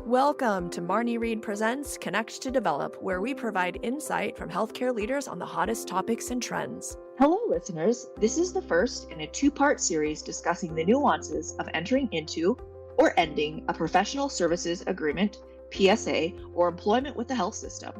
Welcome to Marney Reid Presents Connect to Develop, where we provide insight from healthcare leaders on the hottest topics and trends. Hello, listeners. This is the first in a two-part series discussing the nuances of entering into or ending a professional services agreement, PSA, or employment with the health system.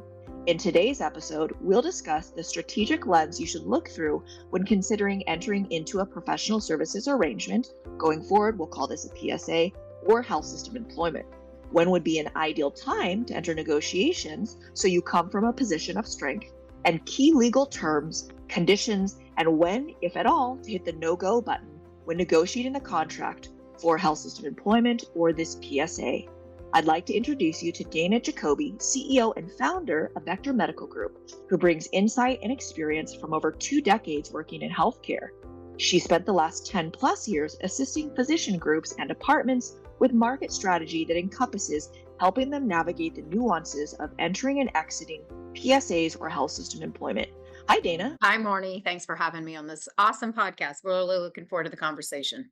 In today's episode, we'll discuss the strategic lens you should look through when considering entering into a professional services arrangement. Going forward, we'll call this a PSA or health system employment. When would be an ideal time to enter negotiations so you come from a position of strength, and key legal terms, conditions, and when, if at all, to hit the no-go button when negotiating the contract for health system employment or this PSA. I'd like to introduce you to Dana Jacoby, CEO and founder of Vector Medical Group, who brings insight and experience from over 2 decades working in healthcare. She spent the last 10 plus years assisting physician groups and departments with market strategy that encompasses helping them navigate the nuances of entering and exiting PSAs or health system employment. Hi, Dana. Hi, Marnie. Thanks for having me on this awesome podcast. We're really looking forward to the conversation.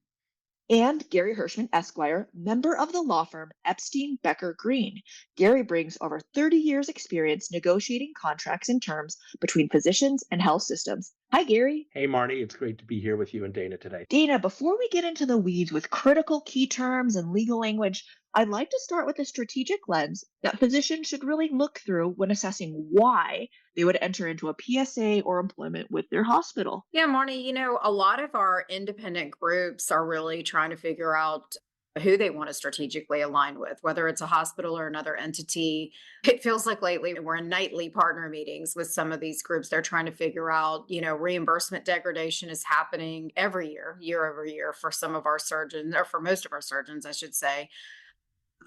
And Gary Herschman, Esquire, member of the law firm Epstein Becker Green. Gary brings over 30 years experience negotiating contracts and terms between physicians and health systems. Hi, Gary. Hey, Marnie. It's great to be here with you and Dana today. Dana, before we get into the weeds with critical key terms and legal language, I'd like to start with a strategic lens that physicians should really look through when assessing why they would enter into a PSA or employment with their hospital. Yeah, Marnie, a lot of our independent groups are really trying to figure out who they want to strategically align with, whether it's a hospital or another entity. It feels like lately we're in nightly partner meetings with some of these groups. They're trying to figure out, reimbursement degradation is happening every year over year for some of our surgeons, or for most of our surgeons, I should say.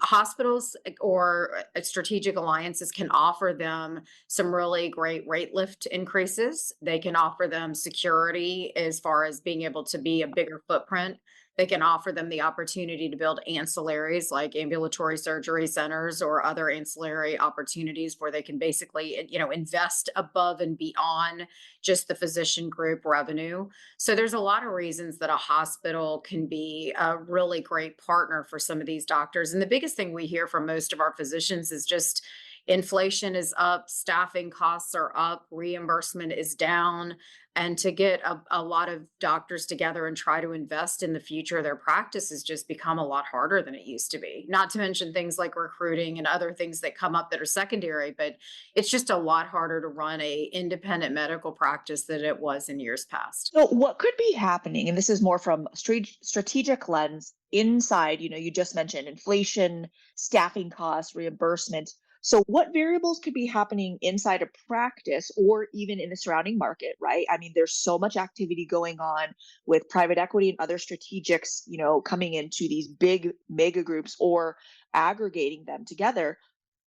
Hospitals or strategic alliances can offer them some really great rate lift increases. They can offer them security as far as being able to be a bigger footprint. They can offer them the opportunity to build ancillaries like ambulatory surgery centers or other ancillary opportunities where they can basically, invest above and beyond just the physician group revenue. So there's a lot of reasons that a hospital can be a really great partner for some of these doctors. And the biggest thing we hear from most of our physicians is just inflation is up, staffing costs are up, reimbursement is down. And to get a lot of doctors together and try to invest in the future of their practice has just become a lot harder than it used to be. Not to mention things like recruiting and other things that come up that are secondary, but it's just a lot harder to run a independent medical practice than it was in years past. So what could be happening, and this is more from a strategic lens inside, you just mentioned inflation, staffing costs, reimbursement. So what variables could be happening inside a practice or even in the surrounding market, right? I mean, there's so much activity going on with private equity and other strategics, coming into these big mega groups or aggregating them together,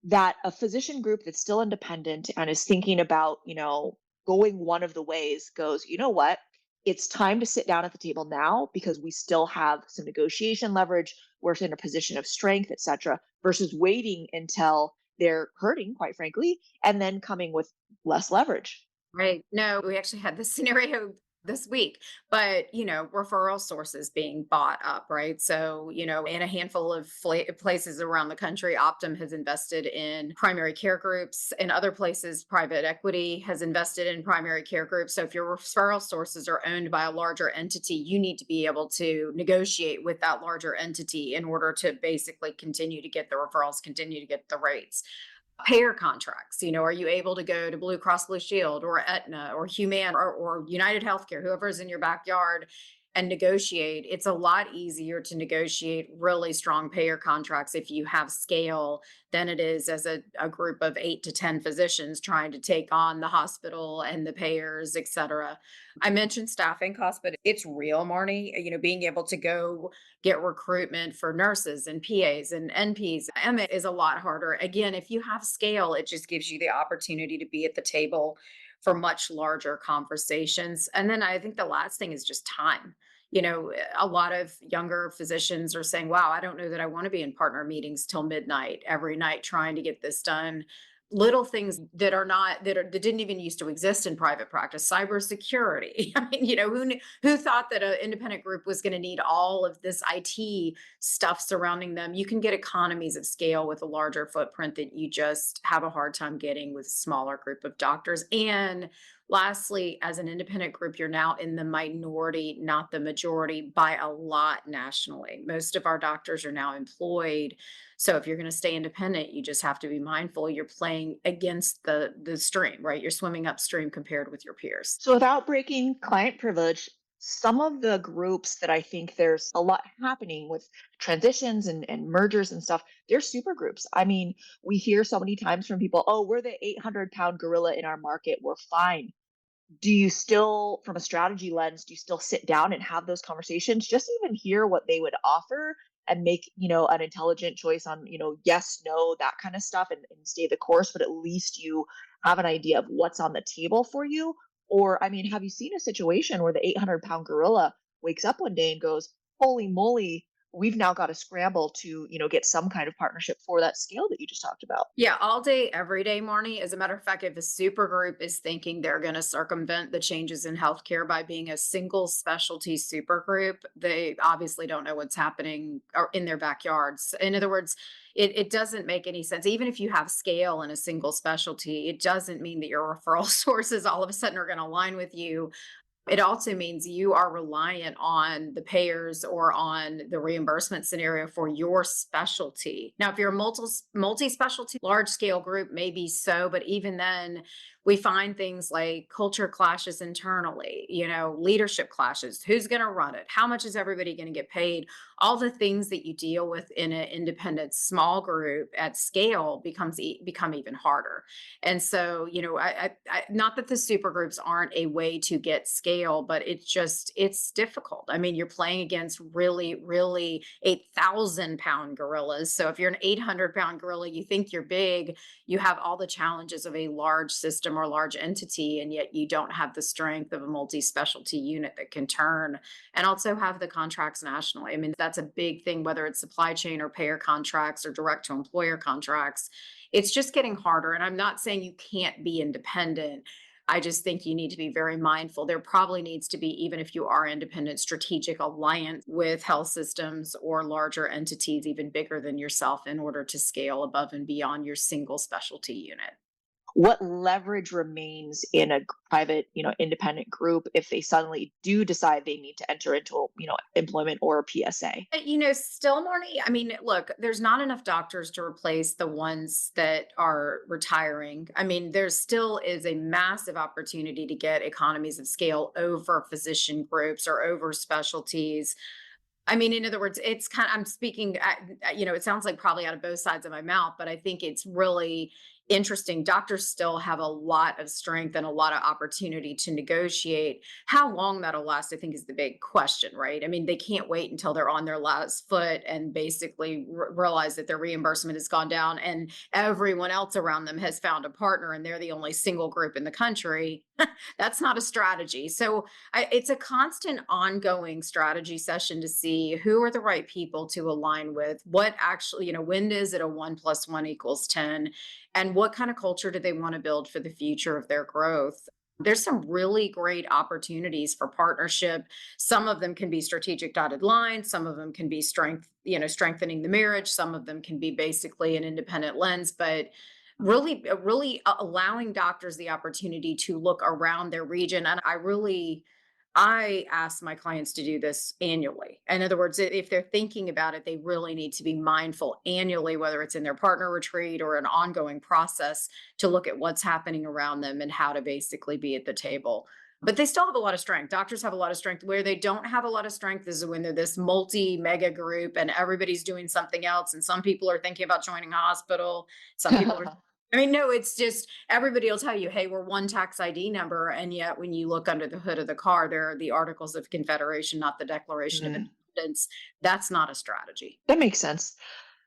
that a physician group that's still independent and is thinking about, going one of the ways goes, you know what? It's time to sit down at the table now because we still have some negotiation leverage. We're in a position of strength, et cetera, versus waiting until they're hurting, quite frankly, and then coming with less leverage. Right. No, we actually had this scenario this week, but, referral sources being bought up, right? So, in a handful of places around the country, Optum has invested in primary care groups. In other places, private equity has invested in primary care groups. So if your referral sources are owned by a larger entity, you need to be able to negotiate with that larger entity in order to basically continue to get the referrals, continue to get the rates. Payer contracts, are you able to go to Blue Cross Blue Shield or Aetna or Humana or United Healthcare, whoever's in your backyard, and negotiate? It's a lot easier to negotiate really strong payer contracts if you have scale than it is as a group of 8 to 10 physicians trying to take on the hospital and the payers, et cetera. I mentioned staffing costs, but it's real, Marnie. Being able to go get recruitment for nurses and PAs and NPs, it is a lot harder. Again, if you have scale, it just gives you the opportunity to be at the table for much larger conversations. And then I think the last thing is just time. A lot of younger physicians are saying, wow, I don't know that I want to be in partner meetings till midnight every night trying to get this done. little things that are not that didn't even used to exist in private practice. Cybersecurity. I mean, who thought that an independent group was going to need all of this IT stuff surrounding them? You can get economies of scale with a larger footprint that you just have a hard time getting with a smaller group of doctors. And lastly, as an independent group, you're now in the minority, not the majority, by a lot nationally. Most of our doctors are now employed, so if you're going to stay independent, you just have to be mindful you're playing against the stream, right? You're swimming upstream compared with your peers. So without breaking client privilege, some of the groups that I think there's a lot happening with transitions and mergers and stuff, they're super groups. I mean, we hear so many times from people, oh, we're the 800-pound gorilla in our market. We're fine. Do you still, from a strategy lens, do you still sit down and have those conversations, just even hear what they would offer and make, an intelligent choice on, yes, no, that kind of stuff, and stay the course, but at least you have an idea of what's on the table for you? Or, I mean, have you seen a situation where the 800-pound gorilla wakes up one day and goes, holy moly, we've now got to scramble to, get some kind of partnership for that scale that you just talked about? Yeah, all day, every day, Marnie. As a matter of fact, if a super group is thinking they're going to circumvent the changes in healthcare by being a single specialty super group, they obviously don't know what's happening or in their backyards. In other words, it doesn't make any sense. Even if you have scale in a single specialty, it doesn't mean that your referral sources all of a sudden are going to align with you. It also means you are reliant on the payers or on the reimbursement scenario for your specialty. Now, if you're a multi-specialty, large scale group, maybe so, but even then, we find things like culture clashes internally, leadership clashes. Who's going to run it? How much is everybody going to get paid? All the things that you deal with in an independent small group at scale become even harder. And so, not that the super groups aren't a way to get scale, but it's difficult. I mean, you're playing against really, really 8,000-pound gorillas. So if you're an 800-pound gorilla, you think you're big, you have all the challenges of a large system or large entity, and yet you don't have the strength of a multi-specialty unit that can turn and also have the contracts nationally. I mean, that's a big thing, whether it's supply chain or payer contracts or direct to employer contracts. It's just getting harder. And I'm not saying you can't be independent. I just think you need to be very mindful. There probably needs to be, even if you are independent, strategic alliance with health systems or larger entities, even bigger than yourself, in order to scale above and beyond your single specialty unit. What leverage remains in a private, independent group if they suddenly do decide they need to enter into, employment or a PSA? Still, Marnie, I mean, look, there's not enough doctors to replace the ones that are retiring. I mean, there still is a massive opportunity to get economies of scale over physician groups or over specialties. I mean, in other words, I'm speaking, it sounds like probably out of both sides of my mouth, but I think it's really interesting. Doctors still have a lot of strength and a lot of opportunity to negotiate. How long that'll last, I think, is the big question, right? I mean, they can't wait until they're on their last foot and basically realize that their reimbursement has gone down and everyone else around them has found a partner and they're the only single group in the country. That's not a strategy. So it's a constant ongoing strategy session to see who are the right people to align with, what actually, when is it a 1 + 1 = 10, and what kind of culture do they want to build for the future of their growth. There's some really great opportunities for partnership. Some of them can be strategic dotted lines. Some of them can be strengthening the marriage. Some of them can be basically an independent lens, but really allowing doctors the opportunity to look around their region. And I ask my clients to do this annually. In other words, if they're thinking about it, they really need to be mindful annually, whether it's in their partner retreat or an ongoing process, to look at what's happening around them and how to basically be at the table. But they still have a lot of strength. Doctors have a lot of strength. Where they don't have a lot of strength is when they're this mega group and everybody's doing something else. And some people are thinking about joining a hospital. Some people are I mean, no, it's just everybody will tell you, hey, we're one tax ID number. And yet when you look under the hood of the car, there are the Articles of Confederation, not the Declaration of Independence. That's not a strategy. That makes sense.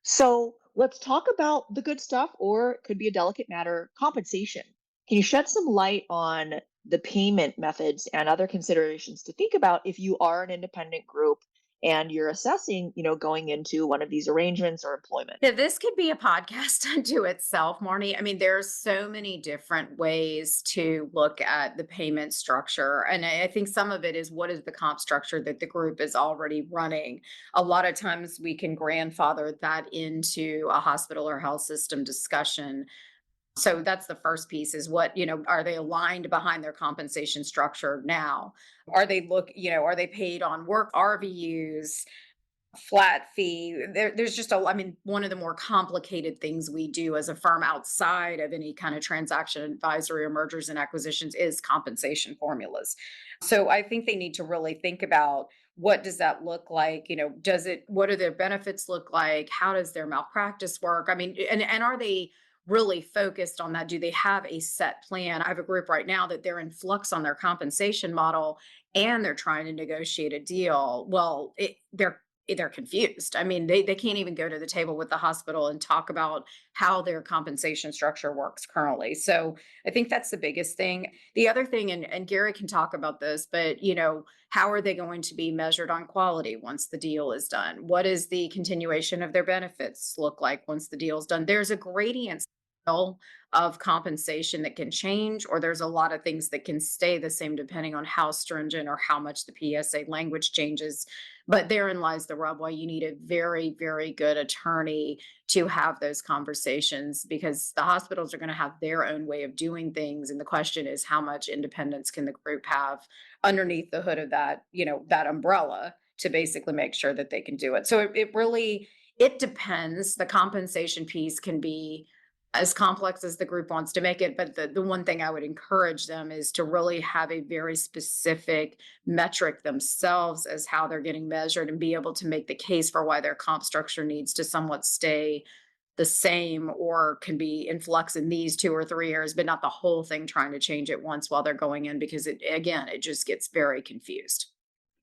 So let's talk about the good stuff, or it could be a delicate matter, compensation. Can you shed some light on the payment methods and other considerations to think about if you are an independent group and you're assessing, going into one of these arrangements or employment. Yeah, this could be a podcast unto itself, Marnie. I mean, there's so many different ways to look at the payment structure. And I think some of it is what is the comp structure that the group is already running. A lot of times we can grandfather that into a hospital or health system discussion. So that's the first piece is what, are they aligned behind their compensation structure now? Are they paid on work RVUs? Flat fee. There's just I mean, one of the more complicated things we do as a firm outside of any kind of transaction advisory or mergers and acquisitions is compensation formulas. So I think they need to really think about what does that look like? What do their benefits look like? How does their malpractice work? I mean, and are they really focused on that? Do they have a set plan? I have a group right now that they're in flux on their compensation model and they're trying to negotiate a deal. Well, they're confused. I mean, they can't even go to the table with the hospital and talk about how their compensation structure works currently. So I think that's the biggest thing. The other thing, and Gary can talk about this, but how are they going to be measured on quality once the deal is done? What is the continuation of their benefits look like once the deal is done? There's a gradient scale of compensation that can change, or there's a lot of things that can stay the same depending on how stringent or how much the PSA language changes. But therein lies the rub why you need a very, very good attorney to have those conversations because the hospitals are going to have their own way of doing things. And the question is, how much independence can the group have underneath the hood of that umbrella to basically make sure that they can do it? So it really, it depends. The compensation piece can be as complex as the group wants to make it. But the one thing I would encourage them is to really have a very specific metric themselves as how they're getting measured and be able to make the case for why their comp structure needs to somewhat stay the same or can be in flux in these 2 or 3 years, but not the whole thing trying to change it once while they're going in because it just gets very confused.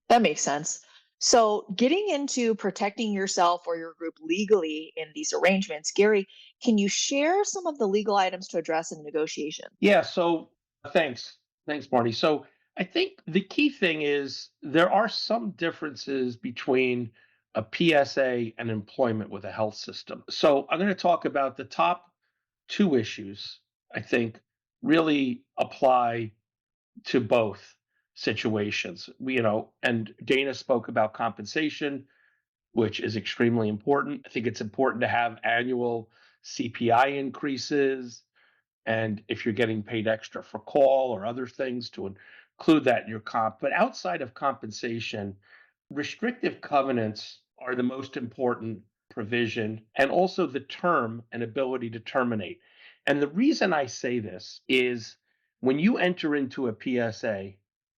That makes sense. So, getting into protecting yourself or your group legally in these arrangements, Gary, can you share some of the legal items to address in negotiation? Yeah, so thanks. Thanks, Marty. So I think the key thing is there are some differences between a PSA and employment with a health system. So I'm going to talk about the top two issues I think really apply to both situations. And Dana spoke about compensation, which is extremely important. I think it's important to have annual CPI increases and if you're getting paid extra for call or other things to include that in your comp. But outside of compensation, restrictive covenants are the most important provision and also the term and ability to terminate. And the reason I say this is when you enter into a PSA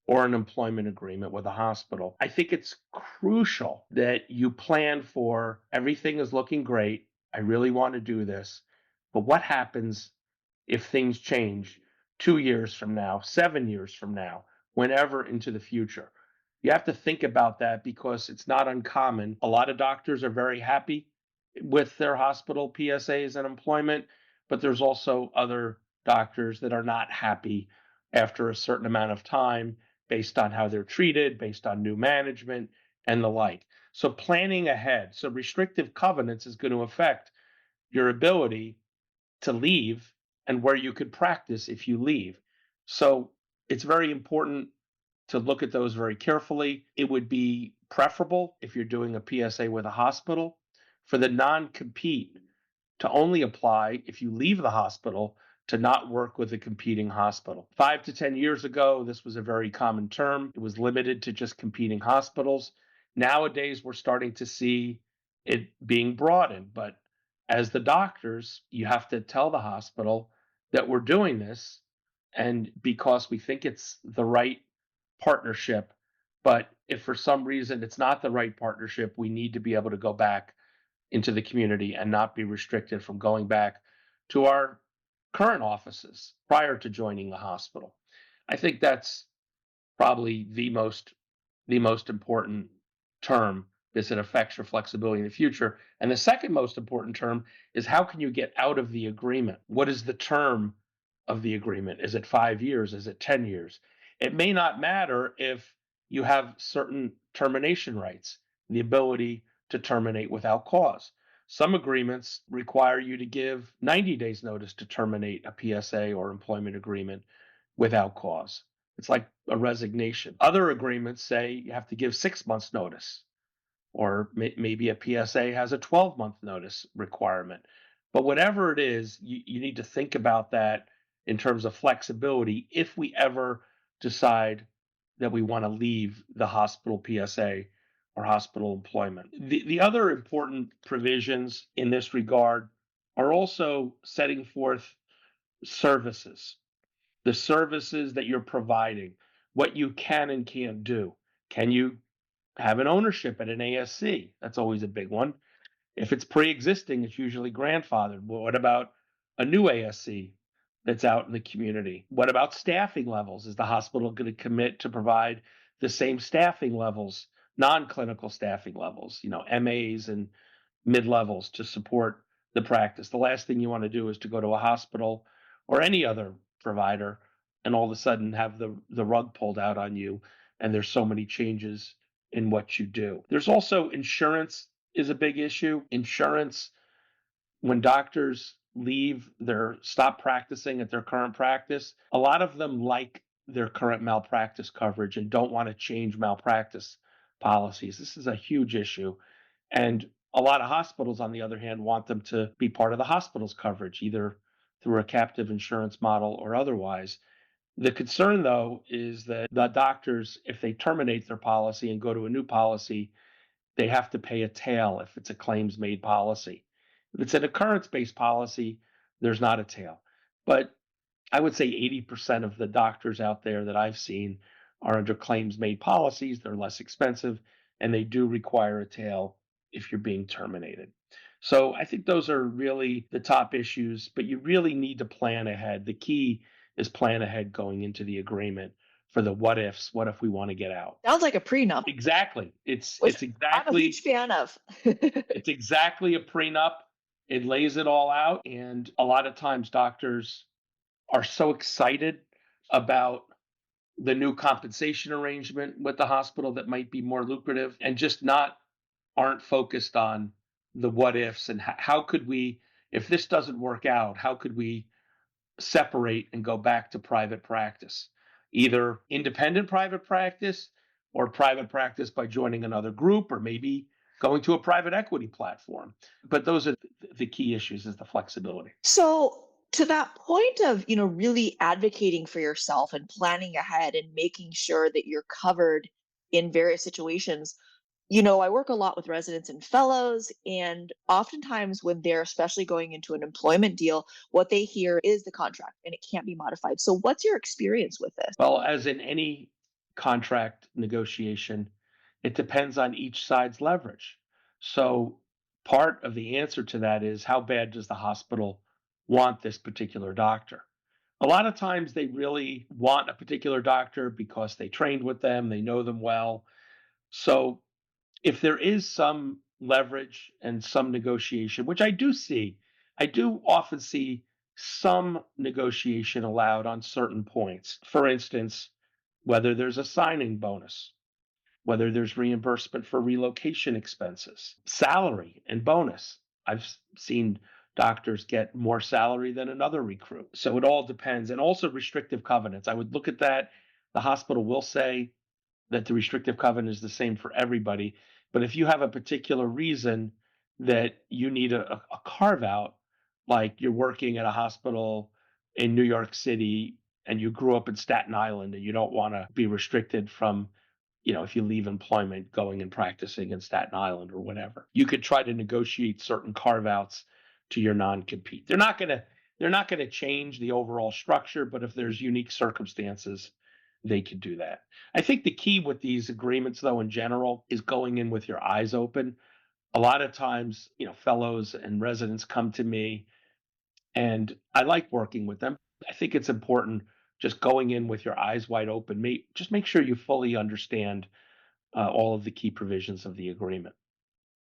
or an employment agreement with a hospital, I think it's crucial that you plan for everything is looking great. I really want to do this. But what happens if things change 2 years from now, 7 years from now, whenever into the future? You have to think about that because it's not uncommon. A lot of doctors are very happy with their hospital PSAs and employment, but there's also other doctors that are not happy after a certain amount of time based on how they're treated, based on new management and the like. So planning ahead. So restrictive covenants is going to affect your ability to leave and where you could practice if you leave. So it's very important to look at those very carefully. It would be preferable if you're doing a PSA with a hospital for the non-compete to only apply if you leave the hospital to not work with a competing hospital. 5 to 10 years ago, this was a very common term. It was limited to just competing hospitals. Nowadays, we're starting to see it being broadened. But as the doctors, you have to tell the hospital that we're doing this and because we think it's the right partnership. But if for some reason it's not the right partnership, we need to be able to go back into the community and not be restricted from going back to our current offices prior to joining the hospital. I think that's probably the most important term because it affects your flexibility in the future. And the second most important term is how can you get out of the agreement? What is the term of the agreement? Is it 5 years? Is it 10 years? It may not matter if you have certain termination rights. the ability to terminate without cause. Some agreements require you to give 90 days notice to terminate a PSA or employment agreement without cause. It's like a resignation. Other agreements say you have to give 6 months notice, or maybe a PSA has a 12-month notice requirement. But whatever it is, you need to think about that in terms of flexibility if we ever decide that we want to leave the hospital PSA or hospital employment. The other important provisions in this regard are also setting forth services, the services that you're providing, what you can and can't do. Can you have an ownership at an ASC? That's always a big one. If it's pre-existing, it's usually grandfathered. Well, what about a new ASC that's out in the community? What about staffing levels? Is the hospital going to commit to provide the same staffing levels, non-clinical staffing levels, MAs and mid-levels to support the practice? The last thing you want to do is to go to a hospital or any other provider and all of a sudden have the rug pulled out on you, and there's so many changes in what you do. There's also insurance is a big issue. Insurance, when doctors stop practicing at their current practice, a lot of them like their current malpractice coverage and don't want to change malpractice policies. This is a huge issue. And a lot of hospitals, on the other hand, want them to be part of the hospital's coverage, either through a captive insurance model or otherwise. The concern, though, is that the doctors, if they terminate their policy and go to a new policy, they have to pay a tail if it's a claims made policy. If it's an occurrence-based policy, there's not a tail. But I would say 80% of the doctors out there that I've seen are under claims made policies. They're less expensive, and they do require a tail if you're being terminated. So I think those are really the top issues, but you really need to plan ahead. The key is plan ahead going into the agreement for the what ifs. What if we want to get out? Sounds like a prenup, Exactly. It's which it's I'm a exactly huge fan of. it's exactly a prenup. It lays it all out, and a lot of times doctors are so excited about the new compensation arrangement with the hospital that might be more lucrative, and just aren't focused on the what ifs and how could we, if this doesn't work out, how could we separate and go back to private practice, either independent private practice or private practice by joining another group, or maybe going to a private equity platform. But those are the key issues, is the flexibility. So to that point of, really advocating for yourself and planning ahead and making sure that you're covered in various situations, I work a lot with residents and fellows, and oftentimes when they're especially going into an employment deal, what they hear is the contract and it can't be modified. So what's your experience with this? Well, as in any contract negotiation, it depends on each side's leverage. So part of the answer to that is, how bad does the hospital want this particular doctor? A lot of times they really want a particular doctor because they trained with them, they know them well. So if there is some leverage and some negotiation, which I do see, I do often see some negotiation allowed on certain points. For instance, whether there's a signing bonus, whether there's reimbursement for relocation expenses, salary and bonus. I've seen doctors get more salary than another recruit. So it all depends. And also restrictive covenants. I would look at that. The hospital will say that the restrictive covenant is the same for everybody. But if you have a particular reason that you need a carve out, like you're working at a hospital in New York City and you grew up in Staten Island and you don't want to be restricted from, if you leave employment, going and practicing in Staten Island or whatever, you could try to negotiate certain carve outs to your non-compete. They're not going to change the overall structure, but if there's unique circumstances, they could do that. I think the key with these agreements, though, in general, is going in with your eyes open. A lot of times, fellows and residents come to me, and I like working with them. I think it's important just going in with your eyes wide open. Just make sure you fully understand all of the key provisions of the agreement.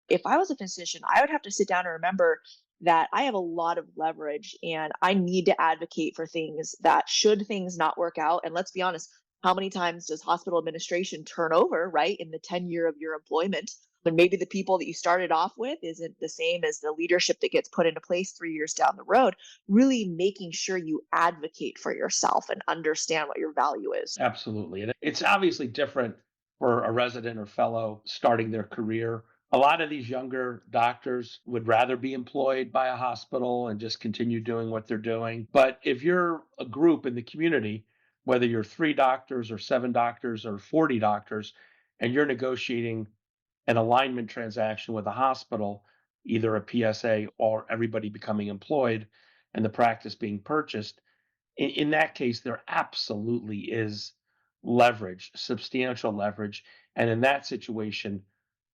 If I was a physician, I would have to sit down and remember that I have a lot of leverage and I need to advocate for things that, should things not work out, and let's be honest, how many times does hospital administration turn over, right, in the tenure of your employment? And maybe the people that you started off with isn't the same as the leadership that gets put into place 3 years down the road. Really making sure you advocate for yourself and understand what your value is. Absolutely. And it's obviously different for a resident or fellow starting their career. A lot of these younger doctors would rather be employed by a hospital and just continue doing what they're doing. But if you're a group in the community, whether you're 3 doctors or 7 doctors or 40 doctors, and you're negotiating an alignment transaction with a hospital, either a PSA or everybody becoming employed and the practice being purchased, in that case, there absolutely is leverage, substantial leverage. And in that situation,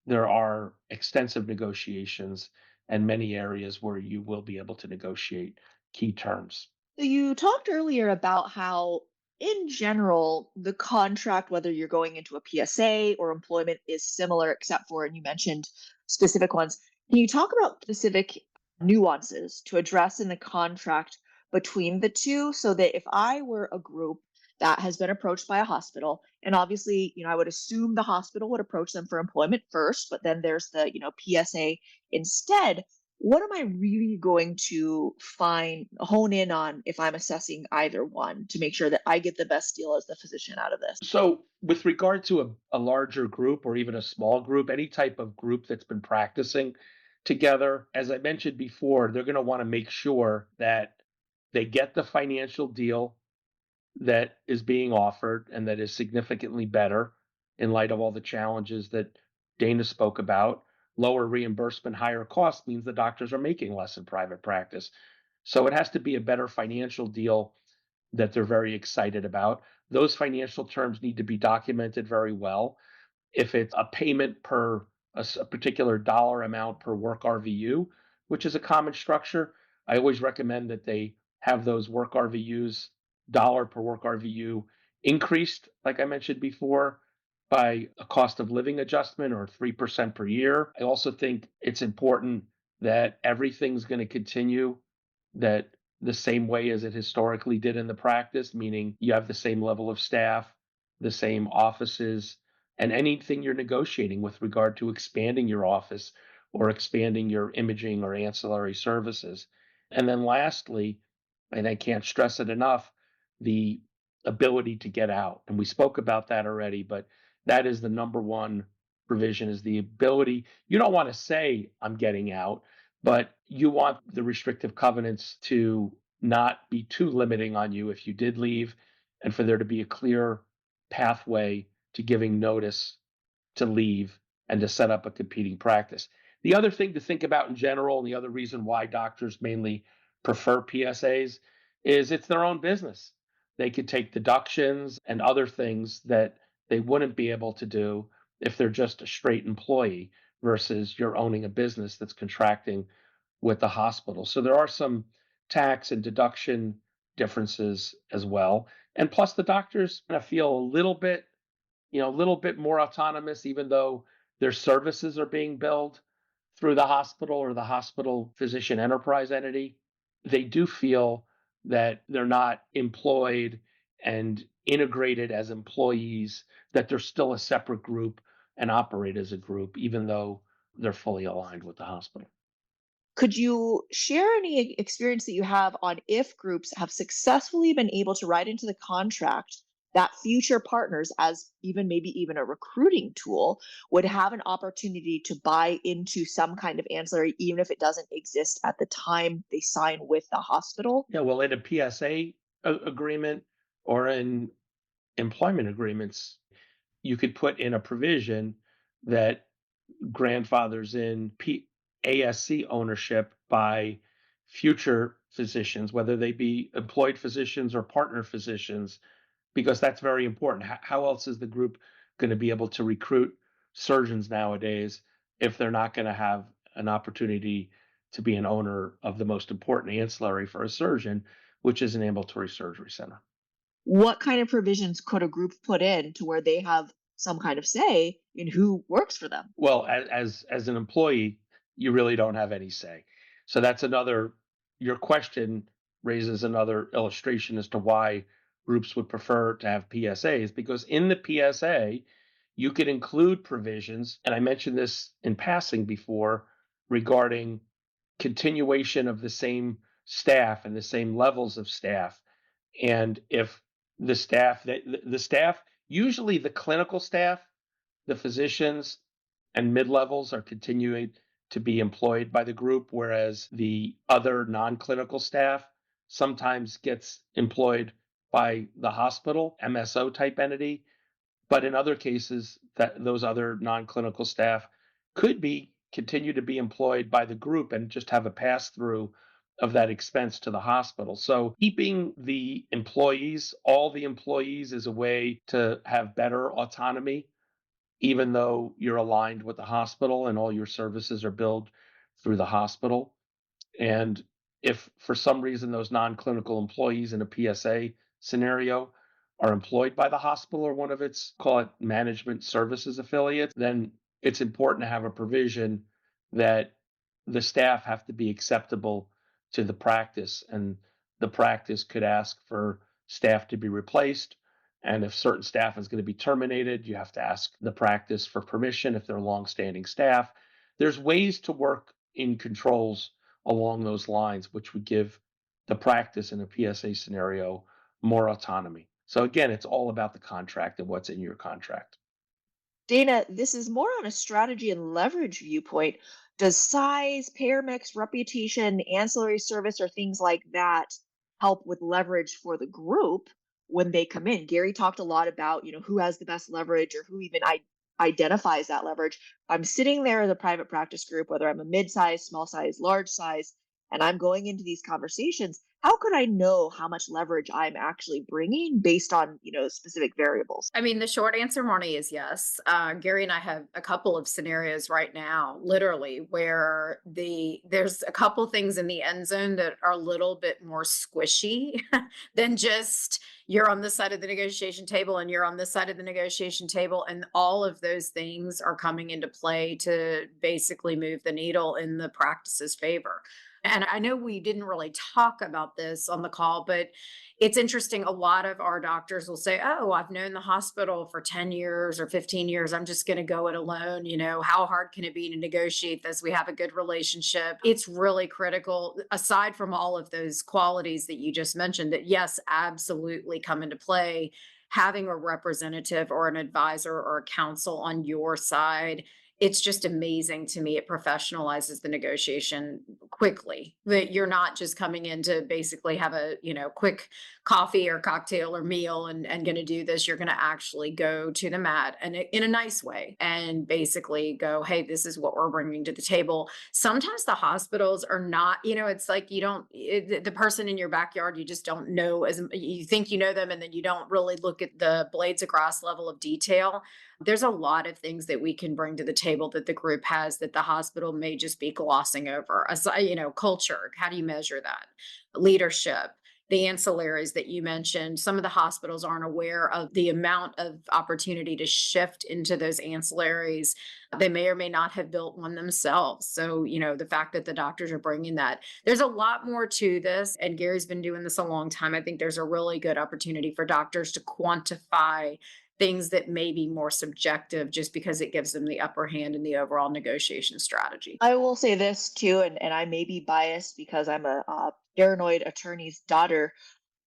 there are extensive negotiations and many areas where you will be able to negotiate key terms. So you talked earlier about how, in general, the contract, whether you're going into a PSA or employment, is similar, except for, and you mentioned specific ones. Can you talk about specific nuances to address in the contract between the two so that if I were a group that has been approached by a hospital, and obviously, I would assume the hospital would approach them for employment first, but then there's the, PSA instead, what am I really going to hone in on if I'm assessing either one to make sure that I get the best deal as the physician out of this? So, with regard to a larger group or even a small group, any type of group that's been practicing together, as I mentioned before, they're going to want to make sure that they get the financial deal that is being offered and that is significantly better in light of all the challenges that Dana spoke about. Lower reimbursement, higher cost means the doctors are making less in private practice. So it has to be a better financial deal that they're very excited about. Those financial terms need to be documented very well. If it's a payment per a particular dollar amount per work RVU, which is a common structure, I always recommend that they have those work RVUs, dollar per work RVU, increased, like I mentioned before, by a cost of living adjustment or 3% per year. I also think it's important that everything's going to continue that the same way as it historically did in the practice, meaning you have the same level of staff, the same offices, and anything you're negotiating with regard to expanding your office or expanding your imaging or ancillary services. And then lastly, and I can't stress it enough, the ability to get out. And we spoke about that already, but that is the number one provision is the ability. You don't want to say I'm getting out, but you want the restrictive covenants to not be too limiting on you if you did leave, and for there to be a clear pathway to giving notice to leave and to set up a competing practice. The other thing to think about in general, and the other reason why doctors mainly prefer PSAs, is it's their own business. They could take deductions and other things that they wouldn't be able to do if they're just a straight employee versus you're owning a business that's contracting with the hospital. So there are some tax and deduction differences as well. And plus the doctors kind of feel a little bit more autonomous, even though their services are being billed through the hospital or the hospital physician enterprise entity. They do feel that they're not employed and integrated as employees, that they're still a separate group and operate as a group, even though they're fully aligned with the hospital. Could you share any experience that you have on if groups have successfully been able to write into the contract that future partners, as maybe even a recruiting tool, would have an opportunity to buy into some kind of ancillary, even if it doesn't exist at the time they sign with the hospital? Yeah, well, in a PSA agreement or in employment agreements, you could put in a provision that grandfathers in ASC ownership by future physicians, whether they be employed physicians or partner physicians, because that's very important. How else is the group going to be able to recruit surgeons nowadays if they're not going to have an opportunity to be an owner of the most important ancillary for a surgeon, which is an ambulatory surgery center? What kind of provisions could a group put in to where they have some kind of say in who works for them? Well, as an employee, you really don't have any say. So that's another. Your question raises another illustration as to why groups would prefer to have PSAs, because in the PSA, you could include provisions, and I mentioned this in passing before, regarding continuation of the same staff and the same levels of staff. And if the staff, usually the clinical staff, the physicians and mid-levels are continuing to be employed by the group, whereas the other non-clinical staff sometimes gets employed by the hospital, MSO type entity. But in other cases, that those other non-clinical staff could be continue to be employed by the group and just have a pass through of that expense to the hospital. So keeping the employees, all the employees, is a way to have better autonomy, even though you're aligned with the hospital and all your services are billed through the hospital. And if for some reason those non-clinical employees in a PSA scenario are employed by the hospital or one of its, call it, management services affiliates, then it's important to have a provision that the staff have to be acceptable to the practice, and the practice could ask for staff to be replaced. And if certain staff is going to be terminated, you have to ask the practice for permission if they're longstanding staff. There's ways to work in controls along those lines, which would give the practice in a PSA scenario more autonomy. So again, it's all about the contract and what's in your contract. Dana, this is more on a strategy and leverage viewpoint. Does size, payer mix, reputation, ancillary service, or things like that help with leverage for the group when they come in? Gary talked a lot about, who has the best leverage or who even identifies that leverage. I'm sitting there as a private practice group, whether I'm a mid-size, small size, large size, and I'm going into these conversations. How could I know how much leverage I'm actually bringing based on, specific variables? I mean, the short answer, Marnie, is yes. Gary and I have a couple of scenarios right now, literally, where there's a couple things in the end zone that are a little bit more squishy than just you're on this side of the negotiation table and you're on this side of the negotiation table, and all of those things are coming into play to basically move the needle in the practice's favor. And I know we didn't really talk about this on the call, but it's interesting. A lot of our doctors will say, "Oh, I've known the hospital for 10 years or 15 years. I'm just going to go it alone. How hard can it be to negotiate this? We have a good relationship." It's really critical, aside from all of those qualities that you just mentioned, that yes, absolutely come into play. Having a representative or an advisor or a counsel on your side, it's just amazing to me. It professionalizes the negotiation quickly, that you're not just coming in to basically have a quick coffee or cocktail or meal and going to do this. You're going to actually go to the mat and in a nice way and basically go, "Hey, this is what we're bringing to the table." Sometimes the hospitals are not, it's like the person in your backyard, you just don't know, as you think you know them, and then you don't really look at the blades of grass level of detail. There's a lot of things that we can bring to the table that the group has that the hospital may just be glossing over. Culture, how do you measure that? Leadership, the ancillaries that you mentioned. Some of the hospitals aren't aware of the amount of opportunity to shift into those ancillaries. They may or may not have built one themselves. So, the fact that the doctors are bringing that, there's a lot more to this. And Gary's been doing this a long time. I think there's a really good opportunity for doctors to quantify things that may be more subjective, just because it gives them the upper hand in the overall negotiation strategy. I will say this too, and I may be biased because I'm a paranoid attorney's daughter.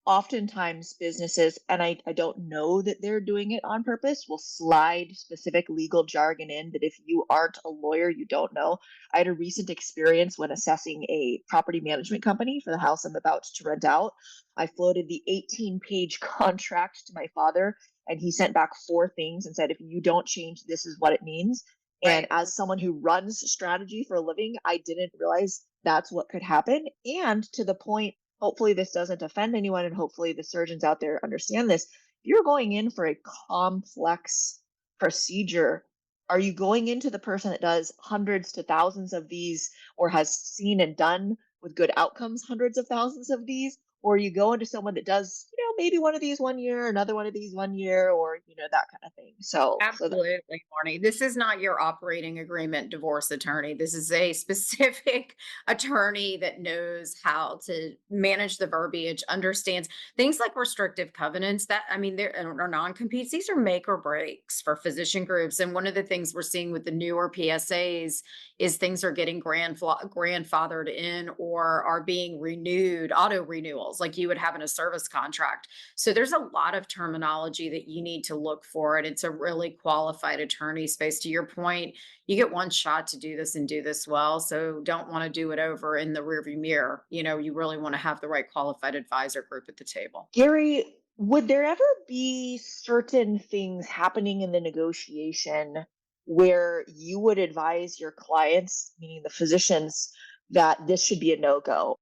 Oftentimes, businesses, and I don't know that they're doing it on purpose, will slide specific legal jargon in that if you aren't a lawyer, you don't know. I had a recent experience when assessing a property management company for the house I'm about to rent out. I floated the 18-page contract to my father, and he sent back 4 things and said, "If you don't change, this is what it means." And Right. as someone who runs strategy for a living, I didn't realize that's what could happen. And to the point, hopefully this doesn't offend anyone, and hopefully the surgeons out there understand this. If you're going in for a complex procedure, are you going into the person that does hundreds to thousands of these, or has seen and done with good outcomes hundreds of thousands of these? or you go into someone that does, maybe one of these 1 year, another one of these 1 year, or, that kind of thing. Absolutely, Marnie. This is not your operating agreement divorce attorney. This is a specific attorney that knows how to manage the verbiage, understands things like restrictive covenants that, I mean, or non-competes. These are make or breaks for physician groups. And one of the things we're seeing with the newer PSAs is things are getting grandfathered in or are being renewed, auto renewals, like you would have in a service contract. So there's a lot of terminology that you need to look for, and it's a really qualified attorney space. To your point, you get one shot to do this and do this well. So don't want to do it over in the rearview mirror. You really want to have the right qualified advisor group at the table. Gary, would there ever be certain things happening in the negotiation where you would advise your clients, meaning the physicians, that this should be a no-go?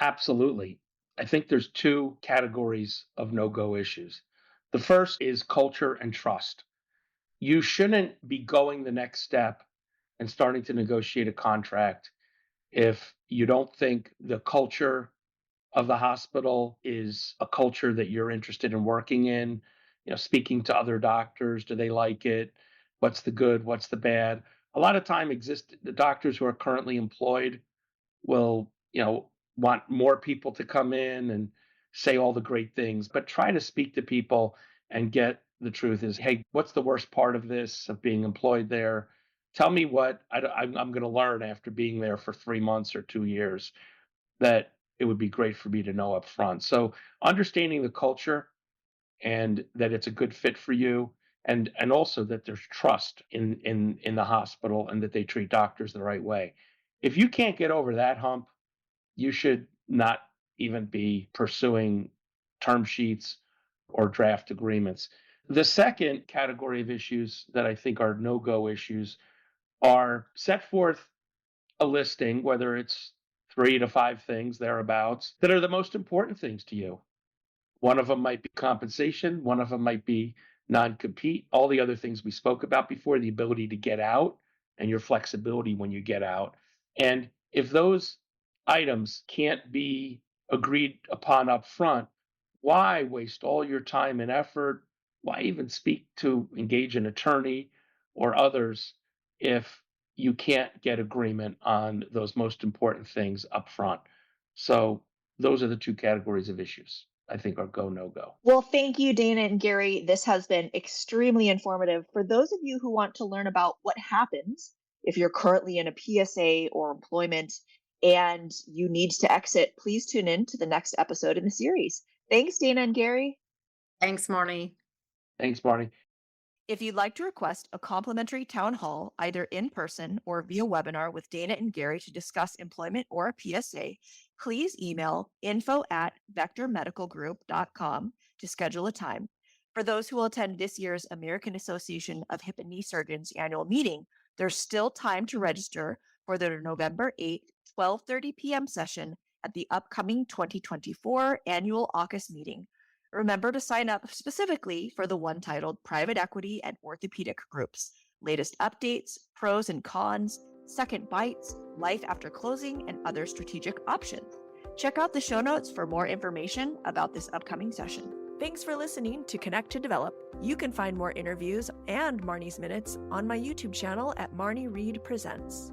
Absolutely. I think there's two categories of no-go issues. The first is culture and trust. You shouldn't be going the next step and starting to negotiate a contract if you don't think the culture of the hospital is a culture that you're interested in working in, speaking to other doctors, do they like it? What's the good? What's the bad? A lot of time the doctors who are currently employed will, want more people to come in and say all the great things, but try to speak to people and get the truth is, hey, what's the worst part of this, of being employed there? Tell me what I'm going to learn after being there for 3 months or 2 years that it would be great for me to know up front. So understanding the culture and that it's a good fit for you, and also that there's trust in the hospital and that they treat doctors the right way. If you can't get over that hump, you should not even be pursuing term sheets or draft agreements. The second category of issues that I think are no-go issues are set forth a listing, whether it's 3 to 5 things thereabouts, that are the most important things to you. One of them might be compensation, one of them might be non-compete, all the other things we spoke about before, the ability to get out and your flexibility when you get out. And if those items can't be agreed upon up front, why waste all your time and effort? Why even engage an attorney or others if you can't get agreement on those most important things up front? So those are the two categories of issues I think are go, no go. Well, thank you, Dana and Gary. This has been extremely informative. For those of you who want to learn about what happens if you're currently in a PSA or employment and you need to exit, please tune in to the next episode in the series. Thanks, Dana and Gary. Thanks, Marnie. Thanks, Barney. If you'd like to request a complimentary town hall, either in person or via webinar with Dana and Gary to discuss employment or a PSA, please email info@vectormedicalgroup.com to schedule a time. For those who will attend this year's American Association of Hip and Knee Surgeons annual meeting, there's still time to register for the November 8th, 12:30 p.m. session at the upcoming 2024 annual AUKUS meeting. Remember to sign up specifically for the one titled Private Equity and Orthopedic Groups, latest updates, pros and cons, second bites, life after closing, and other strategic options. Check out the show notes for more information about this upcoming session. Thanks for listening to Connect to Develop. You can find more interviews and Marnie's Minutes on my YouTube channel at Marney Reid Presents.